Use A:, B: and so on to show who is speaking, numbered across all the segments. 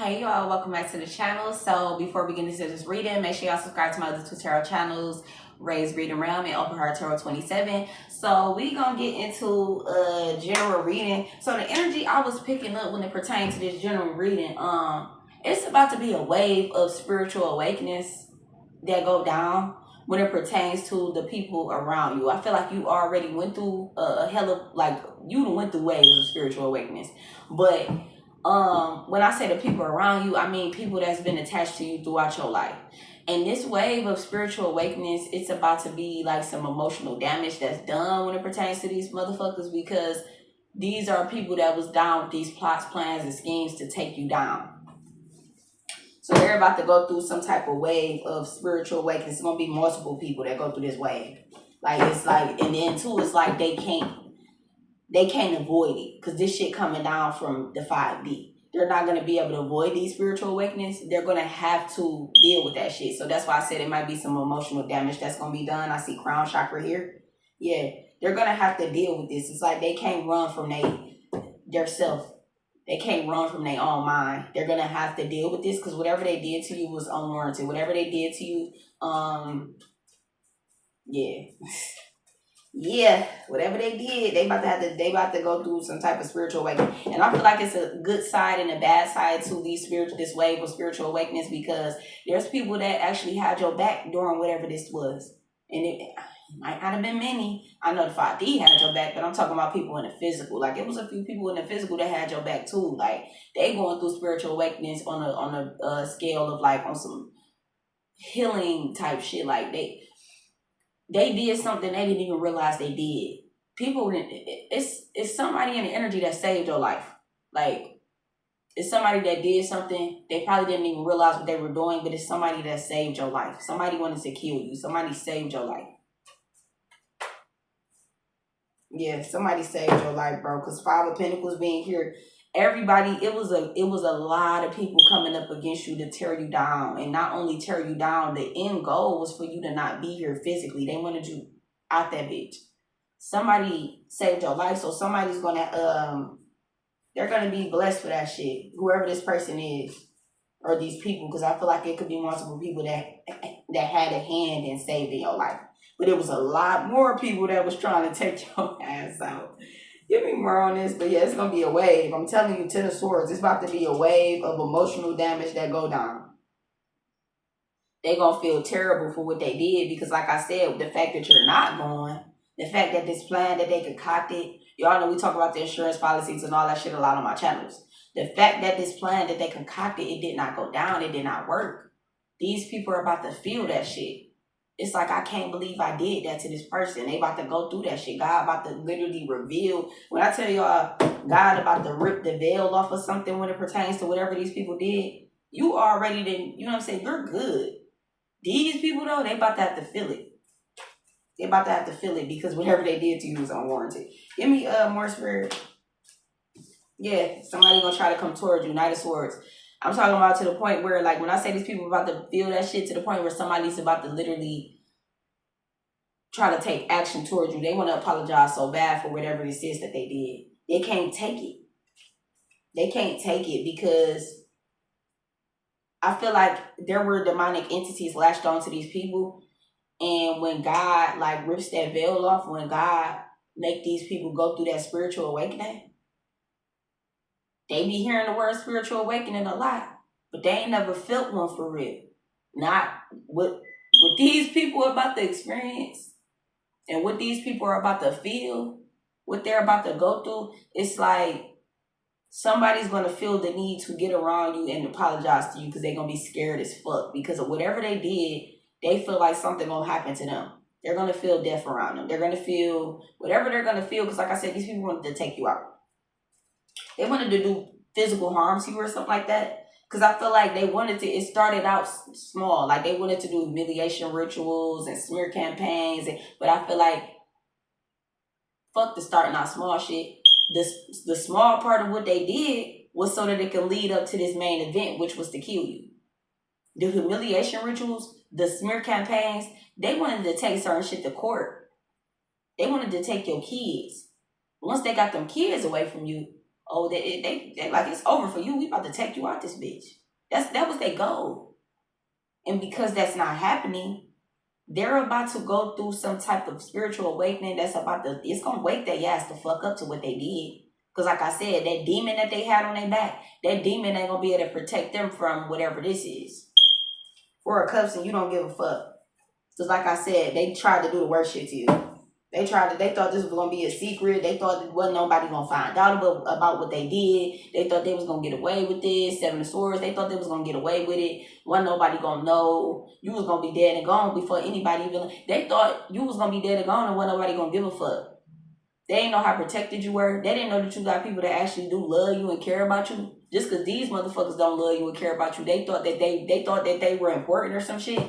A: Hey y'all, welcome back to the channel. So before we get into this reading, make sure y'all subscribe to my other two tarot channels, Ray's Reading Realm and Open Heart Tarot 27. So we gonna get into a general reading. So the energy I was picking up when it pertains to this general reading, it's about to be a wave of spiritual awakeness that go down when it pertains to the people around you. I feel like you already went through a hell of, like, you went through waves of spiritual awakeness, but when I say the people around you, I mean people that's been attached to you throughout your life. And this wave of spiritual awakeness, it's about to be like some emotional damage that's done when it pertains to these motherfuckers, because these are people that was down with these plots, plans, and schemes to take you down. So they're about to go through some type of wave of spiritual awakening. It's gonna be multiple people that go through this wave. Like, it's like, and then too, it's like they can't avoid it, because this shit coming down from the 5D. They're not going to be able to avoid these spiritual awakenings. They're going to have to deal with that shit. So that's why I said it might be some emotional damage that's going to be done. I see crown chakra here. Yeah, they're going to have to deal with this. It's like they can't run from their self. They can't run from their own mind. They're going to have to deal with this, because whatever they did to you was unwarranted. Whatever they did to you, yeah. Yeah, whatever they did, they about to go through some type of spiritual awakening. And I feel like it's a good side and a bad side to this wave of spiritual awakeness, because there's people that actually had your back during whatever this was. And it might not have been many. I know the 5D had your back, but I'm talking about people in the physical. Like, it was a few people in the physical that had your back too. Like, they going through spiritual awakeness on a scale of, like, on some healing type shit. Like, they did something they didn't even realize they did. People, it's somebody in the energy that saved your life. Like, it's somebody that did something they probably didn't even realize what they were doing, but it's somebody that saved your life. Somebody wanted to kill you. Somebody saved your life. Yeah, somebody saved your life, bro. Because 5 of Pentacles being here, everybody, it was a lot of people coming up against you to tear you down. And not only tear you down, the end goal was for you to not be here physically. They wanted you out that bitch. Somebody saved your life, so somebody's gonna they're gonna be blessed for that shit. Whoever this person is, or these people, because I feel like it could be multiple people that had a hand in saving your life. But it was a lot more people that was trying to take your ass out. Give me more on this, but yeah, it's gonna be a wave. I'm telling you, 10 of Swords, it's about to be a wave of emotional damage that go down. They're gonna feel terrible for what they did, because like I said, the fact that you're not going, the fact that this plan that they concocted, y'all know we talk about the insurance policies and all that shit a lot on my channels. The fact that this plan that they concocted, it did not go down, it did not work. These people are about to feel that shit. It's like, I can't believe I did that to this person. They about to go through that shit. God about to literally reveal. When I tell y'all, God about to rip the veil off of something when it pertains to whatever these people did, you already didn't, you know what I'm saying? You're good. These people, though, they about to have to feel it. They about to have to feel it, because whatever they did to you was unwarranted. Give me more spirit. Yeah, somebody gonna try to come towards you. Knight of Swords. I'm talking about to the point where, like, when I say these people about to feel that shit, to the point where somebody's about to literally try to take action towards you. They want to apologize so bad for whatever this is that they did. They can't take it. They can't take it, because I feel like there were demonic entities latched onto these people. And when God, like, rips that veil off, when God make these people go through that spiritual awakening, they be hearing the word spiritual awakening a lot, but they ain't never felt one for real. Not what these people are about to experience, and what these people are about to feel, what they're about to go through. It's like somebody's going to feel the need to get around you and apologize to you, because they're going to be scared as fuck, because of whatever they did. They feel like something going to happen to them. They're going to feel death around them. They're going to feel whatever they're going to feel, because like I said, these people wanted to take you out. They wanted to do physical harm to you or something like that. Because I feel like they wanted to, it started out small. Like, they wanted to do humiliation rituals and smear campaigns. But I feel like, fuck the starting out small shit. The small part of what they did was so that it could lead up to this main event, which was to kill you. The humiliation rituals, the smear campaigns, they wanted to take certain shit to court. They wanted to take your kids. Once they got them kids away from you, Oh, they like, it's over for you. We about to take you out this bitch. That was their goal. And because that's not happening, they're about to go through some type of spiritual awakening it's gonna wake their ass the fuck up to what they did. Because like I said, that demon that they had on their back, that demon ain't gonna be able to protect them from whatever this is. Four of Cups and you don't give a fuck. Because like I said, they tried to do the worst shit to you. They thought this was going to be a secret. They thought there wasn't nobody going to find out about what they did. They thought they was going to get away with this. Seven of Swords, they thought they was going to get away with it. Wasn't nobody going to know. You was going to be dead and gone before anybody even... They thought you was going to be dead and gone and wasn't nobody going to give a fuck. They didn't know how protected you were. They didn't know that you got people that actually do love you and care about you. Just because these motherfuckers don't love you and care about you, they thought that they were important or some shit.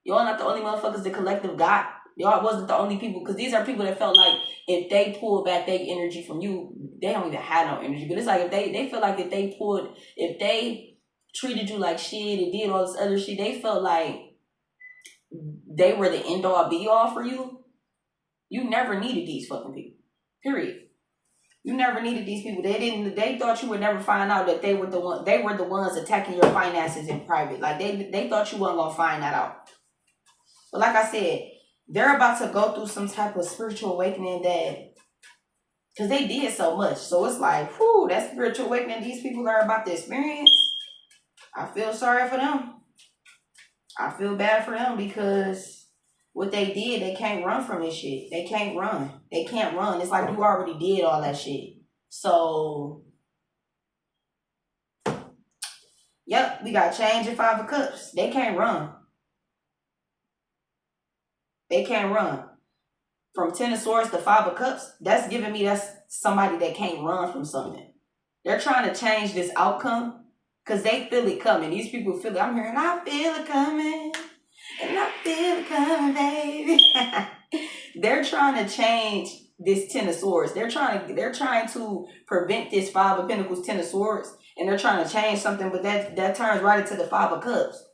A: Y'all not the only motherfuckers the collective got. Y'all wasn't the only people, because these are people that felt like if they pulled back their energy from you, they don't even have no energy. But it's like if they feel like if they treated you like shit and did all this other shit, they felt like they were the end all be all for you. You never needed these fucking people. Period. You never needed these people. They thought you would never find out that they were the ones attacking your finances in private. Like they thought you wasn't gonna find that out. But like I said, they're about to go through some type of spiritual awakening because they did so much. So it's like, whew, that spiritual awakening these people are about to experience. I feel sorry for them. I feel bad for them because what they did, they can't run from this shit. They can't run. They can't run. It's like you already did all that shit. So, yep, we got change in Five of Cups. They can't run. They can't run. From Ten of Swords to Five of Cups, that's somebody that can't run from something. They're trying to change this outcome because they feel it coming. These people feel it. I'm hearing, I feel it coming. And I feel it coming, baby. They're trying to change this Ten of Swords. They're trying to prevent this Five of Pentacles, Ten of Swords. And they're trying to change something, but that turns right into the Five of Cups.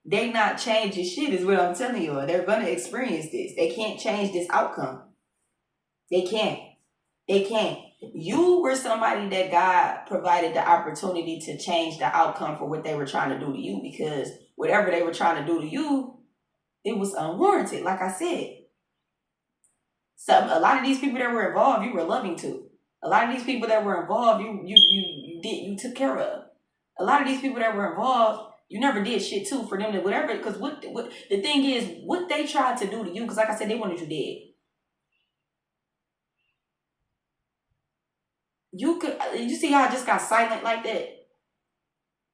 A: They not changing shit is what I'm telling you. They're going to experience this. They can't change this outcome. They can't. They can't. You were somebody that God provided the opportunity to change the outcome for what they were trying to do to you, because whatever they were trying to do to you, it was unwarranted, like I said. A lot of these people that were involved, you were loving to. A lot of these people that were involved, you took care of. A lot of these people that were involved, you never did shit too for them to whatever. Because what the thing is, what they tried to do to you, because like I said, they wanted you dead. You see how I just got silent like that?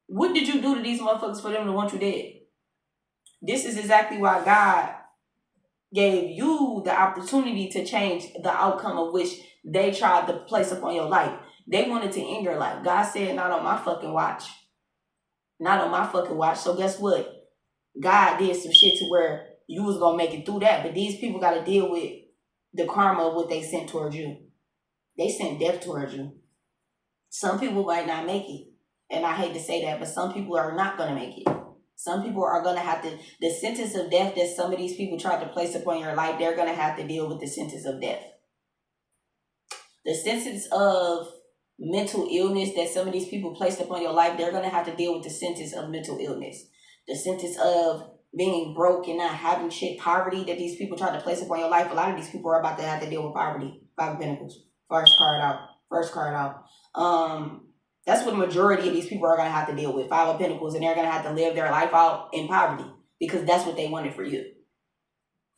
A: What did you do to these motherfuckers for them to want you dead? This is exactly why God gave you the opportunity to change the outcome of which they tried to place upon your life. They wanted to end your life. God said, not on my fucking watch. Not on my fucking watch. So guess what? God did some shit to where you was going to make it through that. But these people got to deal with the karma of what they sent towards you. They sent death towards you. Some people might not make it. And I hate to say that, but some people are not going to make it. Some people are going to have to, the sentence of death that some of these people tried to place upon your life, they're going to have to deal with the sentence of death. The sentence of mental illness that some of these people placed upon your life, they're going to have to deal with the sentence of mental illness. The sentence of being broke and not having shit, poverty that these people tried to place upon your life. A lot of these people are about to have to deal with poverty. Five of Pentacles. First card out. That's what the majority of these people are going to have to deal with. Five of Pentacles, and they're going to have to live their life out in poverty because that's what they wanted for you.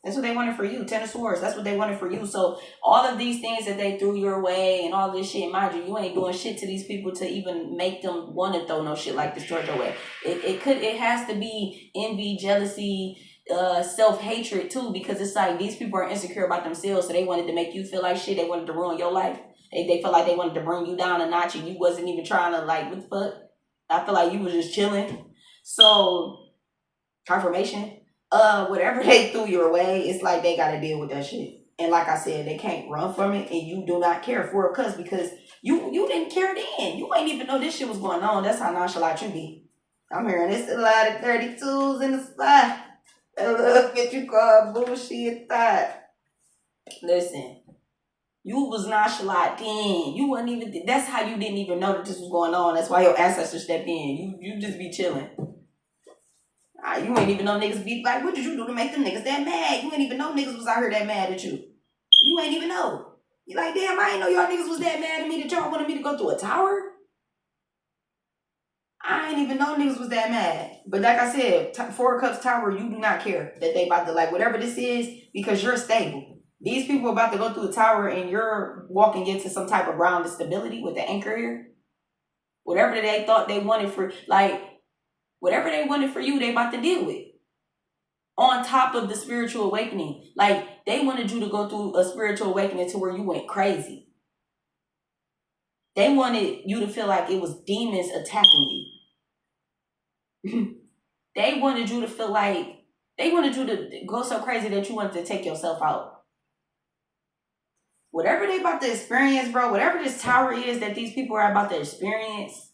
A: That's what they wanted for you. Ten of Swords, that's what they wanted for you. So all of these things that they threw your way and all this shit, mind you, you ain't doing shit to these people to even make them want to throw no shit like this towards your way. It has to be envy, jealousy, self-hatred too, because it's like these people are insecure about themselves, so they wanted to make you feel like shit. They wanted to ruin your life. They felt like they wanted to bring you down a notch and you wasn't even trying to, like, what the fuck? I feel like you was just chilling. So, confirmation. Whatever they threw your way, it's like they got to deal with that shit. And like I said, they can't run from it, and you do not care for it because you didn't care then. You ain't even know this shit was going on. That's how nonchalant you be. I'm hearing this a lot of 32s in the spot. Look at you call bullshit thought. Listen. You was nonchalant then. You wasn't even. That's how you didn't even know that this was going on. That's why your ancestors stepped in. You just be chilling. You ain't even know niggas be like, what did you do to make them niggas that mad? You ain't even know niggas was out here that mad at you. You ain't even know. You like, damn, I ain't know y'all niggas was that mad at me that y'all wanted me to go through a tower. I ain't even know niggas was that mad. But like I said, Four Cups Tower, you do not care that they about to like whatever this is because you're stable. These people about to go through the tower and you're walking into some type of grounded stability with the anchor here. Whatever they thought they wanted for, like, whatever they wanted for you, they about to deal with. On top of the spiritual awakening. Like, they wanted you to go through a spiritual awakening to where you went crazy. They wanted you to feel like it was demons attacking you. They wanted you to feel like, they wanted you to go so crazy that you wanted to take yourself out. Whatever they about to experience, bro, whatever this tower is that these people are about to experience,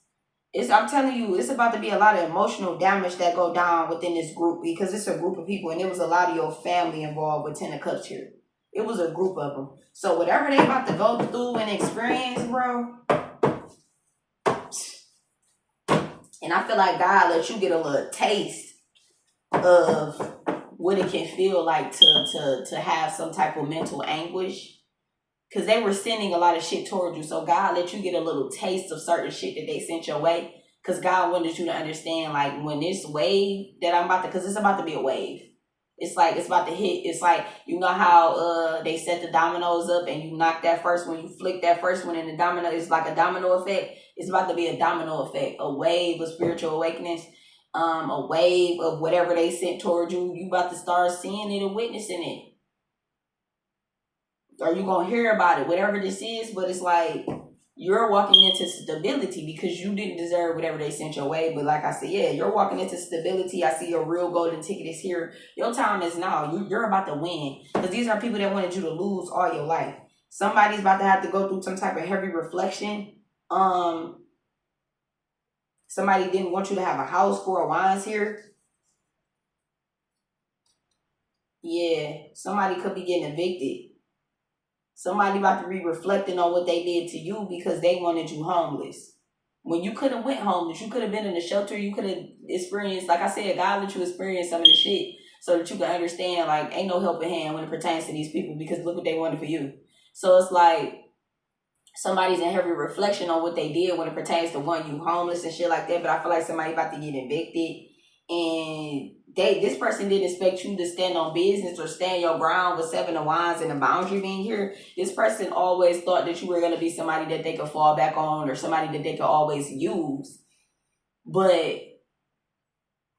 A: I'm telling you, it's about to be a lot of emotional damage that go down within this group because it's a group of people and there was a lot of your family involved with Ten of Cups here. It was a group of them. So whatever they about to go through and experience, bro, and I feel like God let you get a little taste of what it can feel like to have some type of mental anguish. Because they were sending a lot of shit towards you. So God let you get a little taste of certain shit that they sent your way. Because God wanted you to understand, like, when this wave that I'm about to, because it's about to be a wave. It's like, it's about to hit. It's like, you know how they set the dominoes up and you knock that first one, you flick that first one and the domino, it's like a domino effect. It's about to be a domino effect. A wave of spiritual awakeness. A wave of whatever they sent towards you. You about to start seeing it and witnessing it. Or you gonna hear about it, whatever this is, but it's like you're walking into stability because you didn't deserve whatever they sent your way. But like I said, yeah, you're walking into stability. I see your real golden ticket is here. Your time is now. You're about to win because these are people that wanted you to lose all your life. Somebody's about to have to go through some type of heavy reflection. Somebody didn't want you to have a house. Four of Wands here. Yeah, somebody could be getting evicted. Somebody about to be reflecting on what they did to you because they wanted you homeless. When you could have went homeless, you could have been in a shelter, you could have experienced, like I said, God let you experience some of the shit so that you can understand, like, ain't no helping hand when it pertains to these people because look what they wanted for you. So it's like somebody's in heavy reflection on what they did when it pertains to one, you homeless and shit like that, but I feel like somebody about to get evicted and this person didn't expect you to stand on business or stand your ground with Seven of Wands and the boundary being here. This person always thought that you were going to be somebody that they could fall back on or somebody that they could always use. But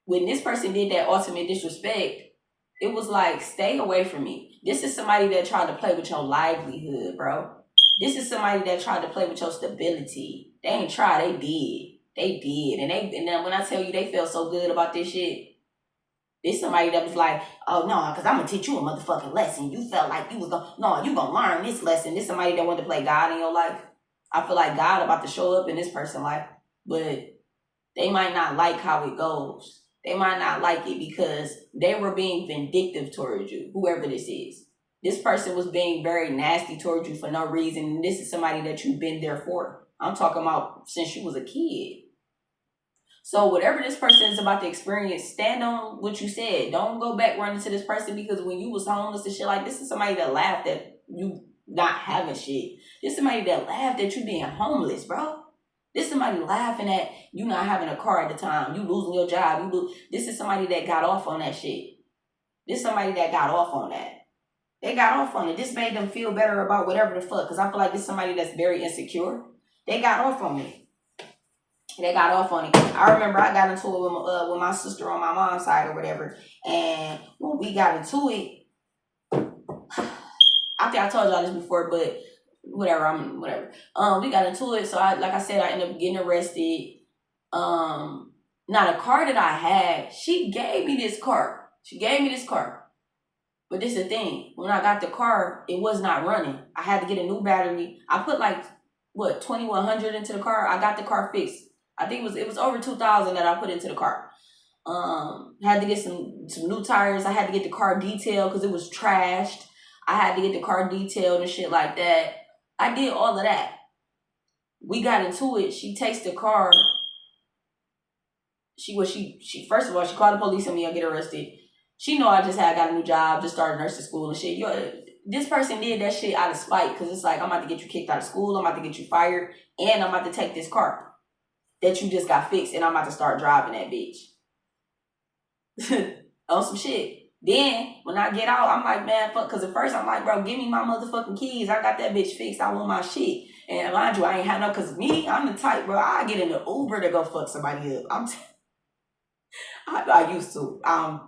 A: when this person did that ultimate disrespect, it was like, stay away from me. This is somebody that tried to play with your livelihood, bro. This is somebody that tried to play with your stability. They ain't try, they did. They did. And then when I tell you they felt so good about this shit, there's somebody that was like, oh, no, because I'm going to teach you a motherfucking lesson. You felt like you was going to, no, you going to learn this lesson. This somebody that wanted to play God in your life. I feel like God about to show up in this person's life. But they might not like how it goes. They might not like it because they were being vindictive towards you, whoever this is. This person was being very nasty towards you for no reason. And this is somebody that you've been there for. I'm talking about since you was a kid. So whatever this person is about to experience, stand on what you said. Don't go back running to this person because when you was homeless and shit, like, this is somebody that laughed at you not having shit. This is somebody that laughed at you being homeless, bro. This is somebody laughing at you not having a car at the time. You losing your job. This is somebody that got off on that shit. This is somebody that got off on that. They got off on it. This made them feel better about whatever the fuck. Because I feel like this is somebody that's very insecure. They got off on it. They got off on it. I remember I got into it with my sister on my mom's side or whatever. And when we got into it, I think I told y'all this before, but whatever. We got into it. So like I said, I ended up getting arrested. Now the car that I had, she gave me this car. But this is the thing. When I got the car, it was not running. I had to get a new battery. I put like, $2,100 into the car. I got the car fixed. I think it was over $2,000 that I put into the car. Had to get some new tires. I had to get the car detailed because it was trashed. I had to get the car detailed and shit like that. I did all of that. We got into it. She takes the car. She first of all, she called the police on me. I get arrested. She know I just had got a new job, just started nursing school and shit. This person did that shit out of spite because it's like, I'm about to get you kicked out of school. I'm about to get you fired. And I'm about to take this car that you just got fixed and I'm about to start driving that bitch. On some shit. Then, when I get out, I'm like, man, fuck. Because at first, I'm like, bro, give me my motherfucking keys. I got that bitch fixed. I want my shit. And mind you, I ain't had no, because me, I'm the type, bro, I get in the Uber to go fuck somebody up. I used to.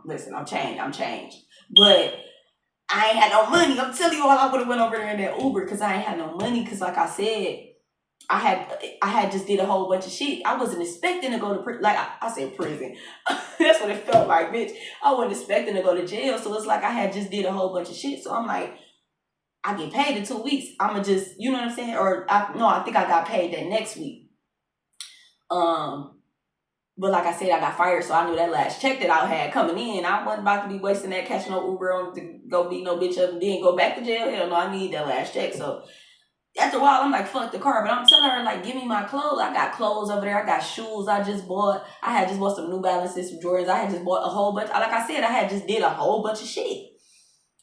A: Listen, I'm changed. But I ain't had no money. I'm telling you all, I would have went over there in that Uber because I ain't had no money. Because like I said, I had just did a whole bunch of shit. I wasn't expecting to go to prison. Like I said prison. That's what it felt like, bitch. I wasn't expecting to go to jail. So it's like I had just did a whole bunch of shit. So I'm like, I get paid in 2 weeks. I'ma just, you know what I'm saying? Or I think I got paid that next week. But like I said, I got fired, so I knew that last check that I had coming in, I wasn't about to be wasting that, catching no Uber on to go beat no bitch up and then go back to jail. Hell no, I need that last check. So after a while, I'm like, fuck the car. But I'm telling her, like, give me my clothes. I got clothes over there. I got shoes I just bought. I had just bought some New Balances, some Jordans. I had just bought a whole bunch. Like I said, I had just did a whole bunch of shit.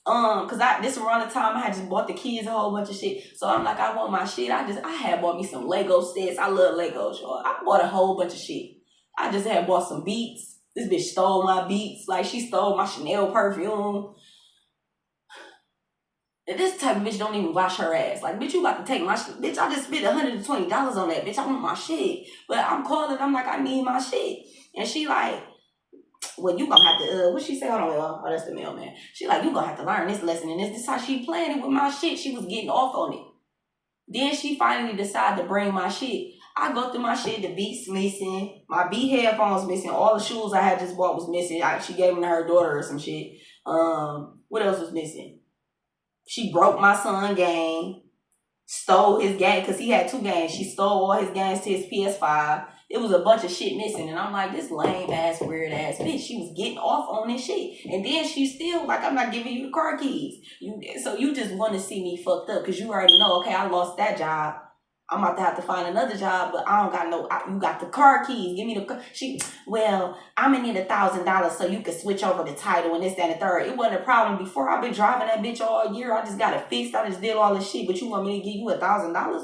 A: Cause this around the time I had just bought the kids a whole bunch of shit. So I'm like, I want my shit. I had bought me some Lego sets. I love Legos, y'all. I bought a whole bunch of shit. I just had bought some Beats. This bitch stole my Beats. Like, she stole my Chanel perfume. And this type of bitch don't even wash her ass. Like, bitch, you about to take my shit. Bitch, I just spent $120 on that, bitch. I want my shit. But I'm calling, I'm like, I need my shit. And she like, well, you gonna have to, what she say? Hold on, y'all. Oh, that's the mailman. She like, you gonna have to learn this lesson. And this is how she playing it with my shit. She was getting off on it. Then she finally decided to bring my shit. I go through my shit, the Beats missing, my Beat headphones missing, all the shoes I had just bought was missing. She gave them to her daughter or some shit. What else was missing? She broke my son game, stole his game, because he had 2 games. She stole all his games to his PS5. It was a bunch of shit missing. And I'm like, this lame ass, weird ass bitch. She was getting off on this shit. And then she still like, I'm not giving you the car keys. So you just want to see me fucked up because you already know, okay, I lost that job. I'm about to have to find another job, but I don't got no, you got the car keys. Give me the car. Well, I'm going to need $1,000 so you can switch over the title and this, that, and the third. It wasn't a problem before. I've been driving that bitch all year. I just got it fixed. I just did all this shit, but you want me to give you $1,000?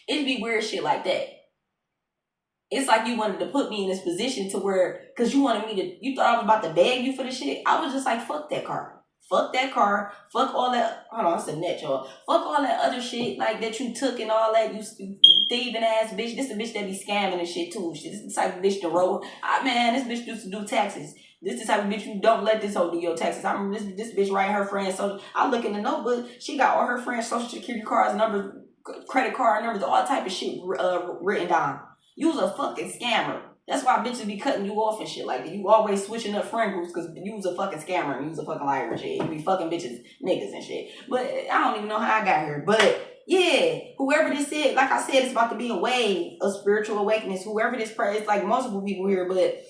A: It'd be weird shit like that. It's like you wanted to put me in this position to where, because you wanted me to, you thought I was about to beg you for the shit. I was just like, fuck that car. Fuck that car. Fuck all that. Hold on, it's a net, y'all. Fuck all that other shit like that you took and all that. You thieving ass bitch. This a bitch that be scamming and shit too. This is the type of bitch to roll. Man, this bitch used to do taxes. This is the type of bitch you don't let this hoe do your taxes. I remember this bitch writing her friends. So I look in the notebook. She got all her friends' social security cards, numbers, credit card numbers, all type of shit written down. You was a fucking scammer. That's why bitches be cutting you off and shit like that. You always switching up friend groups because you was a fucking scammer and you was a fucking liar and shit. You be fucking bitches, niggas and shit. But I don't even know how I got here. But yeah, whoever this is, like I said, it's about to be a wave of spiritual awakeness. Whoever this person, it's like multiple people here, but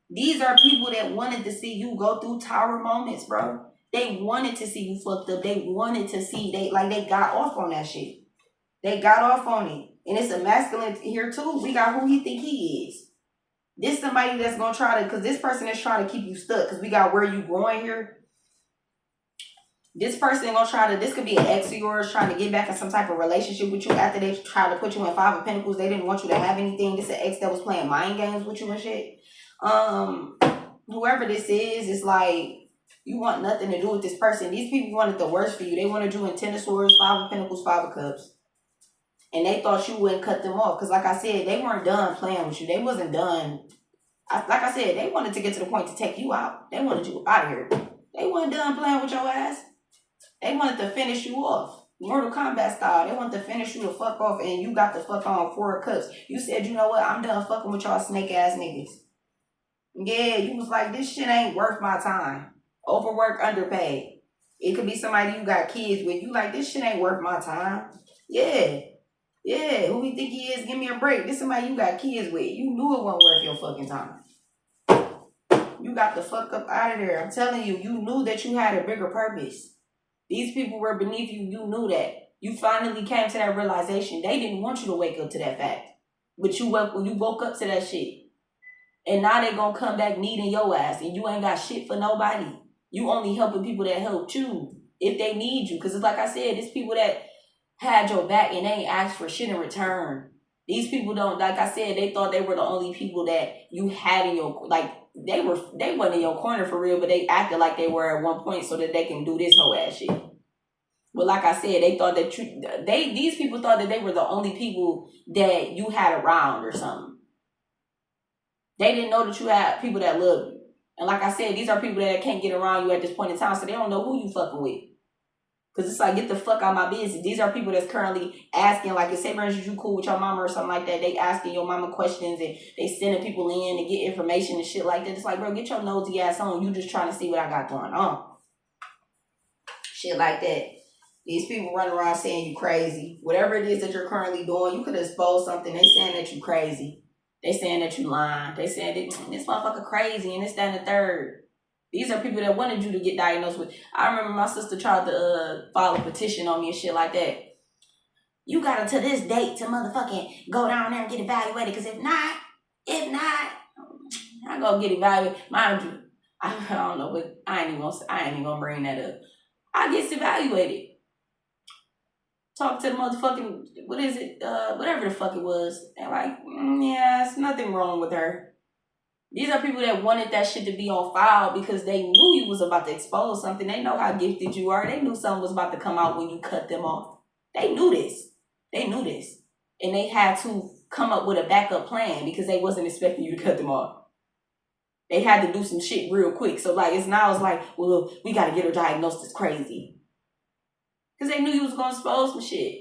A: these are people that wanted to see you go through tower moments, bro. They wanted to see you fucked up. They wanted to see, they got off on that shit. They got off on it. And it's a masculine here too. We got who he think he is. This somebody that's going to try to, because this person is trying to keep you stuck. Because we got where you going here. This person going to try to, this could be an ex of yours trying to get back in some type of relationship with you after they tried to put you in 5 of Pentacles. They didn't want you to have anything. This is an ex that was playing mind games with you and shit. Whoever this is, it's like, you want nothing to do with this person. These people wanted the worst for you. They wanted you in 10 of Swords, 5 of Pentacles, 5 of Cups. And they thought you wouldn't cut them off. Because like I said, they weren't done playing with you. They wasn't done. Like I said, they wanted to get to the point to take you out. They wanted you out of here. They weren't done playing with your ass. They wanted to finish you off. Mortal Kombat style. They wanted to finish you the fuck off. And you got the fuck on 4 of Cups. You said, you know what? I'm done fucking with y'all snake ass niggas. Yeah, you was like, this shit ain't worth my time. Overwork, underpaid. It could be somebody you got kids with. You like, this shit ain't worth my time. Yeah. Yeah, who you think he is? Give me a break. This somebody you got kids with. You knew it wasn't worth your fucking time. You got the fuck up out of there. I'm telling you, you knew that you had a bigger purpose. These people were beneath you. You knew that. You finally came to that realization. They didn't want you to wake up to that fact. But you woke up to that shit. And now they gonna come back needing your ass. And you ain't got shit for nobody. You only helping people that helped you. If they need you. Because it's like I said, it's people that had your back and they ain't asked for shit in return. These people don't, like I said, they thought they were the only people that you had in your, like, they wasn't in your corner for real, but they acted like they were at one point so that they can do this whole ass shit. But like I said, they thought that these people thought that they were the only people that you had around or something. They didn't know that you had people that loved you. And like I said, these are people that can't get around you at this point in time, so they don't know who you fucking with. Because it's like, get the fuck out of my business. These are people that's currently asking, like, if say, for instance, you cool with your mama or something like that, they asking your mama questions and they sending people in to get information and shit like that. It's like, bro, get your nosy ass on. You just trying to see what I got going on. Shit like that. These people running around saying you crazy. Whatever it is that you're currently doing, you could expose something. They saying that you crazy. They saying that you lying. They saying that this motherfucker crazy and this, that, and the third. These are people that wanted you to get diagnosed with. I remember my sister tried to file a petition on me and shit like that. You gotta to this date to motherfucking go down there and get evaluated. Because if not, I go get evaluated. Mind you, I don't know what, I ain't even gonna bring that up. I get evaluated. Talk to the motherfucking, what is it? Whatever the fuck it was. And like, yeah, it's nothing wrong with her. These are people that wanted that shit to be on file because they knew you was about to expose something. They know how gifted you are. They knew something was about to come out when you cut them off. They knew this. And they had to come up with a backup plan because they wasn't expecting you to cut them off. They had to do some shit real quick. So like, it's like, well, we got to get her diagnosed as crazy. Because they knew you was going to expose some shit.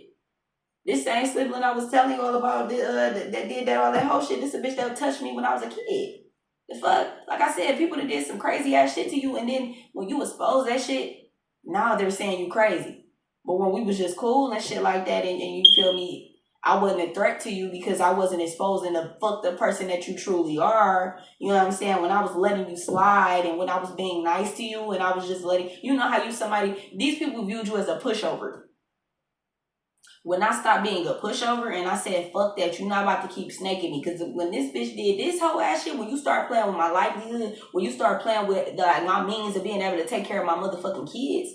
A: This same sibling I was telling you all about that did all that whole shit, this a bitch that touched me when I was a kid. The fuck? Like I said, people that did some crazy ass shit to you, and then when you expose that shit, now they're saying you crazy. But when we was just cool and shit like that, and you feel me, I wasn't a threat to you because I wasn't exposing the fucked up person that you truly are. You know what I'm saying? When I was letting you slide and when I was being nice to you and I was just letting, you know how these people viewed you as a pushover. When I stopped being a pushover and I said, fuck that, you're not about to keep snaking me. Because when this bitch did this whole ass shit, when you start playing with my livelihood, when you start playing with my means of being able to take care of my motherfucking kids,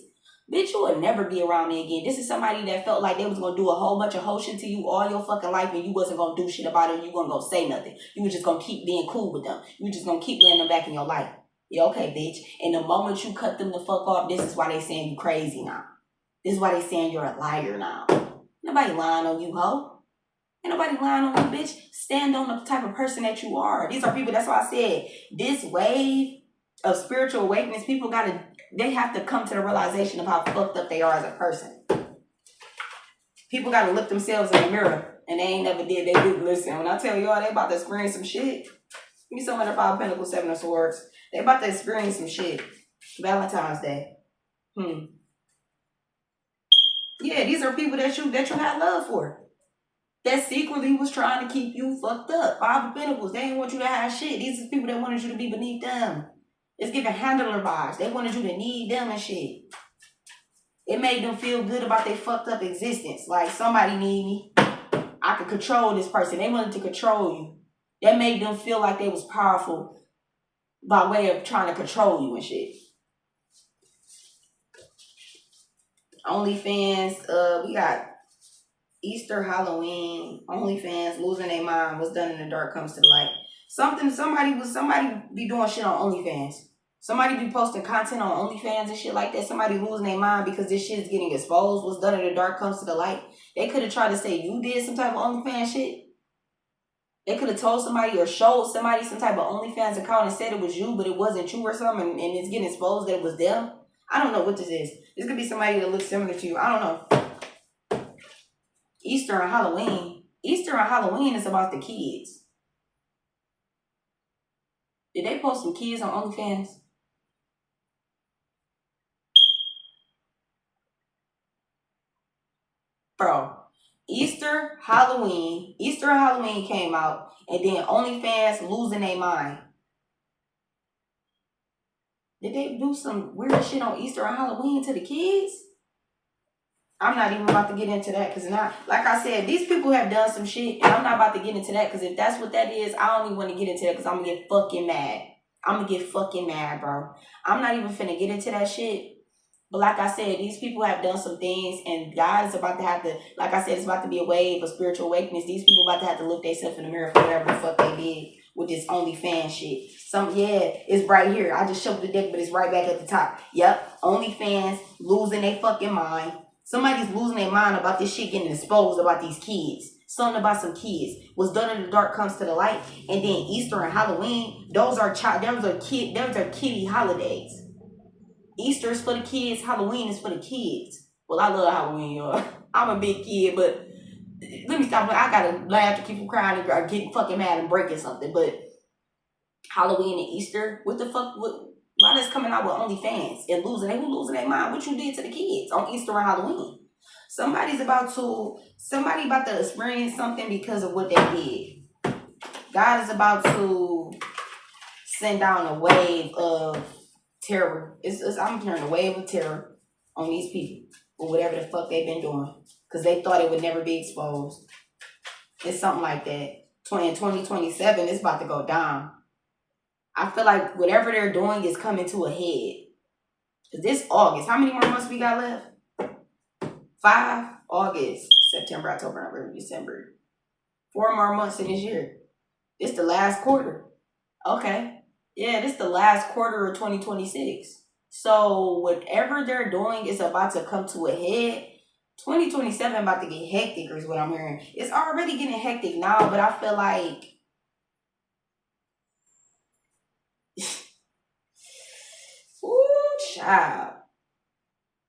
A: bitch, you will never be around me again. This is somebody that felt like they was going to do a whole bunch of whole shit to you all your fucking life and you wasn't going to do shit about it and you weren't going to say nothing. You were just going to keep being cool with them. You were just going to keep letting them back in your life. Yeah, okay, bitch. And the moment you cut them the fuck off, this is why they saying you crazy now. This is why they saying you're a liar now. Nobody lying on you, ho. Ain't nobody lying on you, bitch. Stand on the type of person that you are. These are people, that's why I said, this wave of spiritual awakeness, they have to come to the realization of how fucked up they are as a person. People got to look themselves in the mirror, and they ain't never did. They didn't listen. When I tell y'all they about to experience some shit, give me some of the 5 of Pentacles, 7 of Swords. They about to experience some shit. Valentine's Day. Yeah, these are people that you had love for. That secretly was trying to keep you fucked up. 5 of Pentacles. They didn't want you to have shit. These are people that wanted you to be beneath them. It's giving handler vibes. They wanted you to need them and shit. It made them feel good about their fucked up existence. Like, somebody need me. I could control this person. They wanted to control you. That made them feel like they was powerful by way of trying to control you and shit. OnlyFans, we got Easter, Halloween, OnlyFans, losing their mind, what's done in the dark comes to the light. Somebody be doing shit on OnlyFans. Somebody be posting content on OnlyFans and shit like that. Somebody losing their mind because this shit is getting exposed. What's done in the dark comes to the light. They could have tried to say you did some type of OnlyFans shit. They could have told somebody or showed somebody some type of OnlyFans account and said it was you, but it wasn't you or something, and it's getting exposed that it was them. I don't know what this is. This could be somebody that looks similar to you. I don't know. Easter and Halloween. Easter and Halloween is about the kids. Did they post some kids on OnlyFans? Bro, Easter and Halloween came out, and then OnlyFans losing their mind. Did they do some weird shit on Easter or Halloween to the kids? I'm not even about to get into that because not, like I said, these people have done some shit and I'm not about to get into that because if that's what that is, I don't even want to get into that because I'm going to get fucking mad. I'm going to get fucking mad, bro. I'm not even finna get into that shit. But like I said, these people have done some things and God is about to have to, like I said, it's about to be a wave of spiritual awakeness. These people about to have to look themselves in the mirror for whatever the fuck they did with this OnlyFans shit. It's right here. I just showed the dick, but it's right back at the top. Yep, OnlyFans losing their fucking mind. Somebody's losing their mind about this shit getting exposed about these kids. Something about some kids. What's done in the dark comes to the light. And then Easter and Halloween, those are kiddie holidays. Easter is for the kids. Halloween is for the kids. Well, I love Halloween, y'all. I'm a big kid, but let me stop. I gotta laugh to keep from crying or getting fucking mad and breaking something. But Halloween and Easter, what the fuck? Why that's coming out with OnlyFans and losing their mind? What you did to the kids on Easter and Halloween? Somebody about to experience something because of what they did. God is about to send down a wave of terror. I'm hearing a wave of terror on these people for whatever the fuck they've been doing because they thought it would never be exposed. It's something like that. In 2027, it's about to go down. I feel like whatever they're doing is coming to a head. Because this August, how many more months we got left? 5? August, September, October, November, December. 4 more months in this year. It's the last quarter. Okay. Yeah, this is the last quarter of 2026. So whatever they're doing is about to come to a head. 2027 about to get hectic is what I'm hearing. It's already getting hectic now, but I feel like ooh, child.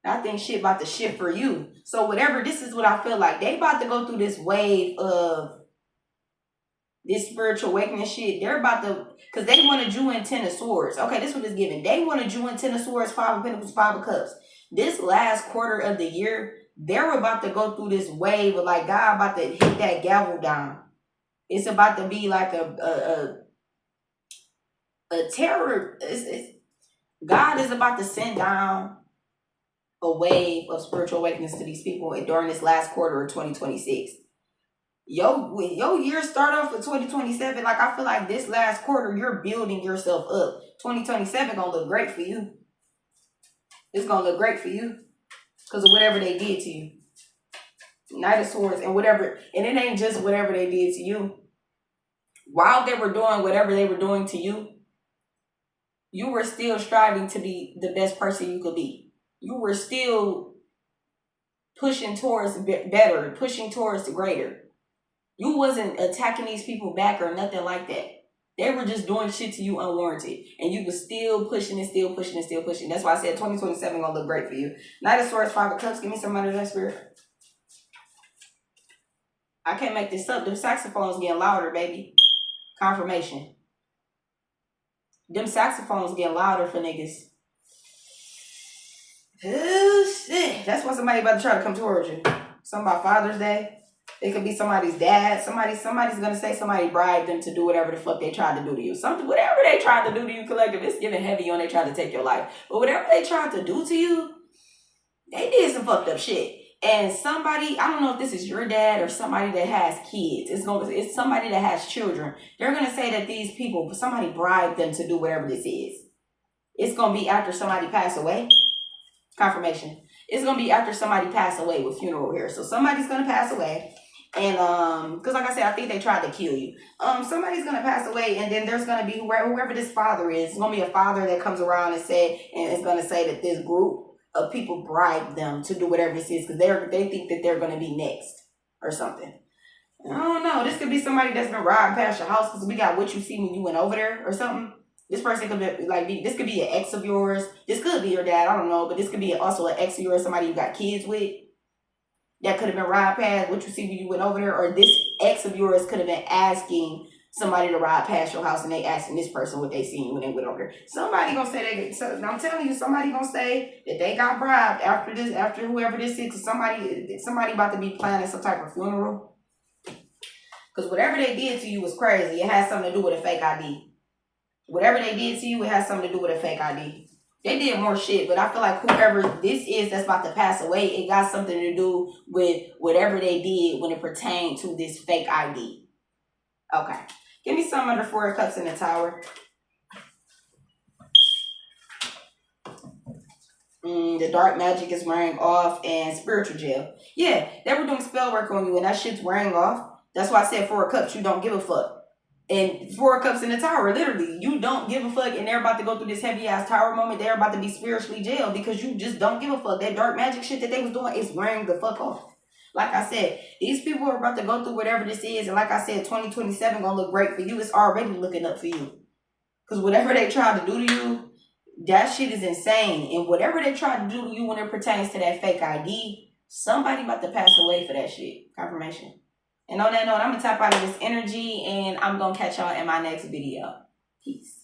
A: I think shit about to shift for you. So whatever, this is what I feel like. They about to go through this wave of this spiritual awakening shit. They're about to, because they want a Jew and 10 of swords. Okay, this is what it's giving. They want a Jew and 10 of swords, 5 of pentacles, 5 of cups. This last quarter of the year, they're about to go through this wave of like God about to hit that gavel down. It's about to be like a terror. God is about to send down a wave of spiritual awakeness to these people during this last quarter of 2026. When your year start off with 2027, like I feel like this last quarter, you're building yourself up. 2027 gonna look great for you. It's gonna look great for you because of whatever they did to you. Knight of Swords and whatever, and it ain't just whatever they did to you. While they were doing whatever they were doing to you, you were still striving to be the best person you could be. You were still pushing towards better, pushing towards the greater. You wasn't attacking these people back or nothing like that. They were just doing shit to you unwarranted. And you was still pushing and still pushing and still pushing. That's why I said 2027 gonna look great for you. Knight of Swords, 5 of Cups. Give me some under that spirit. I can't make this up. Them saxophones getting louder, baby. Confirmation. Them saxophones getting louder for niggas. Oh, shit. That's why somebody about to try to come towards you. Something about Father's Day. It could be somebody's dad. Somebody's gonna say somebody bribed them to do whatever the fuck they tried to do to you. Whatever they tried to do to you, collective, it's giving heavy on they tried to take your life. But whatever they tried to do to you, they did some fucked up shit. And somebody, I don't know if this is your dad or somebody that has kids. It's somebody that has children. They're gonna say that these people, somebody bribed them to do whatever this is. It's gonna be after somebody passed away. Confirmation. It's gonna be after somebody passed away with funeral here. So somebody's gonna pass away. And because like I said, I think they tried to kill you. Somebody's gonna pass away, and then there's gonna be whoever this father is. It's gonna be a father that comes around and it's gonna say that this group of people bribed them to do whatever this is because they think that they're gonna be next or something. I don't know. This could be somebody that's been riding past your house because we got what you see when you went over there or something. This person could be this could be an ex of yours. This could be your dad. I don't know, but this could be also an ex of yours, somebody you got kids with. That could have been ride past what you see when you went over there, or this ex of yours could have been asking somebody to ride past your house and they asking this person what they seen when they went over there. Somebody gonna say I'm telling you, somebody gonna say that they got bribed after whoever this is, because somebody about to be planning some type of funeral. Because whatever they did to you was crazy. It has something to do with a fake ID. Whatever they did to you, it has something to do with a fake ID. They did more shit, but I feel like whoever this is that's about to pass away, it got something to do with whatever they did when it pertained to this fake ID. Okay. Give me some under 4 of Cups in the Tower. The dark magic is wearing off and spiritual jail. Yeah, they were doing spell work on you and that shit's wearing off. That's why I said 4 of Cups, you don't give a fuck. And 4 of Cups in the Tower, literally, you don't give a fuck, and they're about to go through this heavy ass tower moment. They're about to be spiritually jailed because you just don't give a fuck. That dark magic shit that they was doing is wearing the fuck off. Like I said, these people are about to go through whatever this is, and like I said, 2027 gonna look great for you. It's already looking up for you. Because whatever they tried to do to you, that shit is insane. And whatever they tried to do to you when it pertains to that fake ID, somebody about to pass away for that shit. Confirmation. And on that note, I'm going to tap out of this energy and I'm going to catch y'all in my next video. Peace.